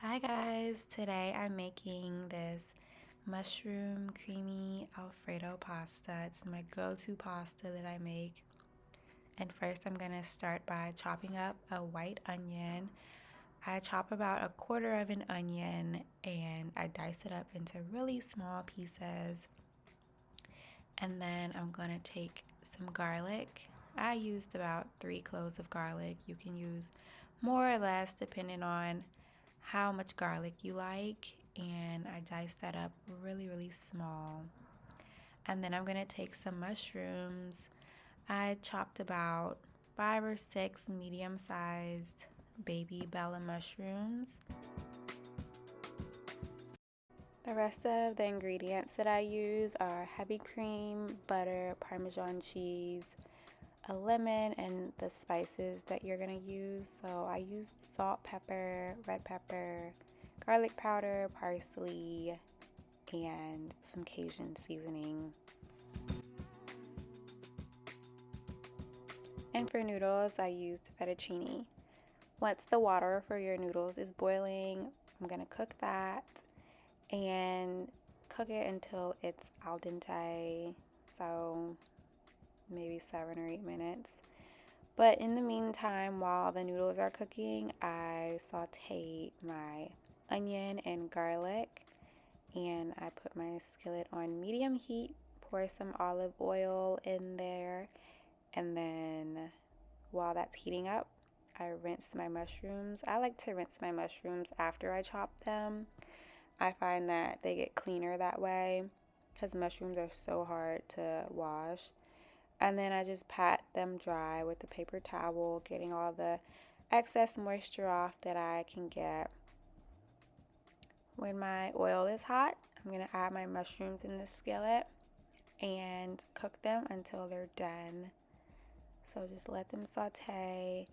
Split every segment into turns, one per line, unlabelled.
Hi guys, today I'm making this mushroom creamy Alfredo pasta. It's my go-to pasta that I make. And first I'm going to start by chopping up a white onion. I chop about a quarter of an onion and I dice it up into really small pieces. And then I'm going to take some garlic. I used about 3 cloves of garlic. You can use more or less depending on how much garlic you like, and I diced that up really small. And then I'm gonna take some mushrooms. I chopped about 5 or 6 medium-sized baby Bella mushrooms. The rest of the ingredients that I use are heavy cream, butter, Parmesan cheese, a lemon, and the spices that you're gonna use. So I used salt, pepper, red pepper, garlic powder, parsley, and some Cajun seasoning. And for noodles, I used fettuccine. Once the water for your noodles is boiling, I'm gonna cook that and cook it until it's al dente, so maybe 7 or 8 minutes. But in the meantime, while the noodles are cooking, I saute my onion and garlic, and I put my skillet on medium heat, pour some olive oil in there, and then while that's heating up, I rinse my mushrooms. I like to rinse my mushrooms after I chop them. I find that they get cleaner that way because mushrooms are so hard to wash. And then I just pat them dry with a paper towel, getting all the excess moisture off that I can get. When my oil is hot, I'm going to add my mushrooms in the skillet and cook them until they're done. So just let them saute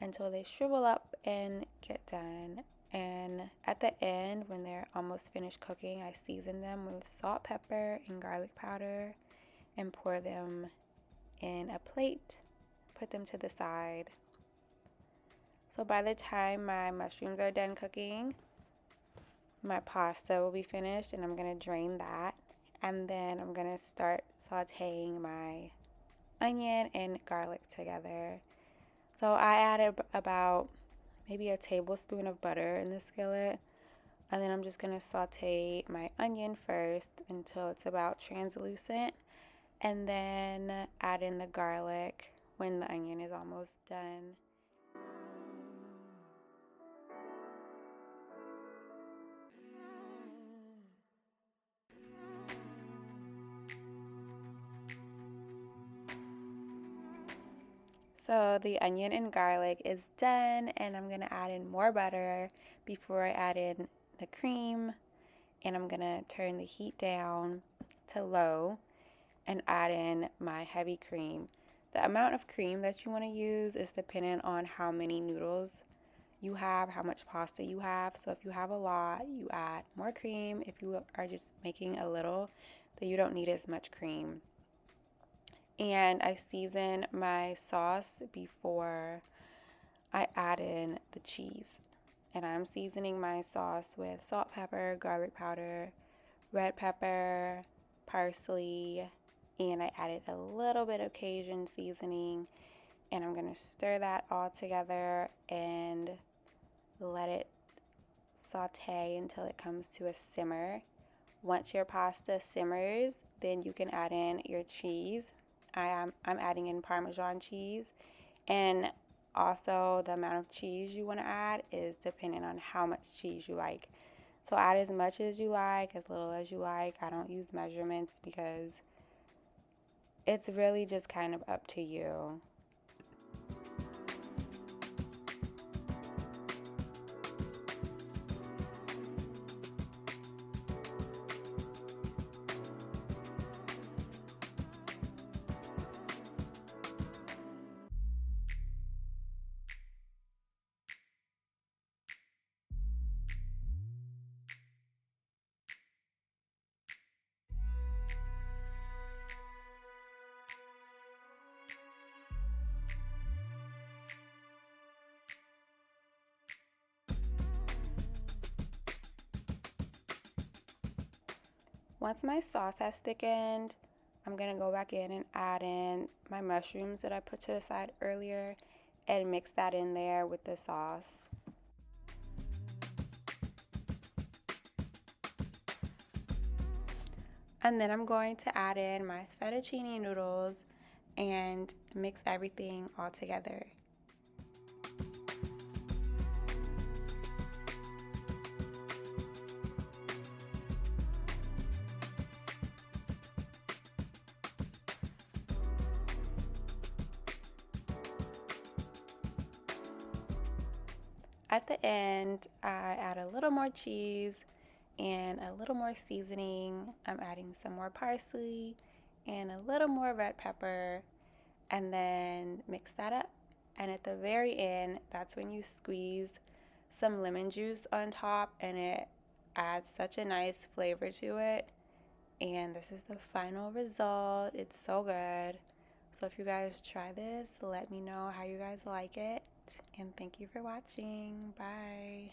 until they shrivel up and get done. And at the end, when they're almost finished cooking, I season them with salt, pepper, and garlic powder and pour them in a plate, put them to the side. So by the time my mushrooms are done cooking, my pasta will be finished, and I'm going to drain that. And then I'm going to start sauteing my onion and garlic together. So I added about maybe a tablespoon of butter in the skillet. And then I'm just going to saute my onion first until it's about translucent, and then add in the garlic when the onion is almost done. So the onion and garlic is done, and I'm gonna add in more butter before I add in the cream, and I'm gonna turn the heat down to low and add in my heavy cream. The amount of cream that you want to use is dependent on how many noodles you have, how much pasta you have. So if you have a lot, you add more cream. If you are just making a little, then you don't need as much cream. And I season my sauce before I add in the cheese. And I'm seasoning my sauce with salt, pepper, garlic powder, red pepper, parsley, and I added a little bit of Cajun seasoning. And I'm going to stir that all together and let it saute until it comes to a simmer. Once your pasta simmers, then you can add in your cheese. I'm adding in Parmesan cheese, and also the amount of cheese you want to add is dependent on how much cheese you like. So add as much as you like, as little as you like. I don't use measurements because it's really just kind of up to you. Once my sauce has thickened, I'm going to go back in and add in my mushrooms that I put to the side earlier and mix that in there with the sauce. And then I'm going to add in my fettuccine noodles and mix everything all together. At the end, I add a little more cheese and a little more seasoning. I'm adding some more parsley and a little more red pepper, and then mix that up. And at the very end, that's when you squeeze some lemon juice on top, and it adds such a nice flavor to it. And this is the final result. It's so good. So if you guys try this, let me know how you guys like it. And thank you for watching. Bye.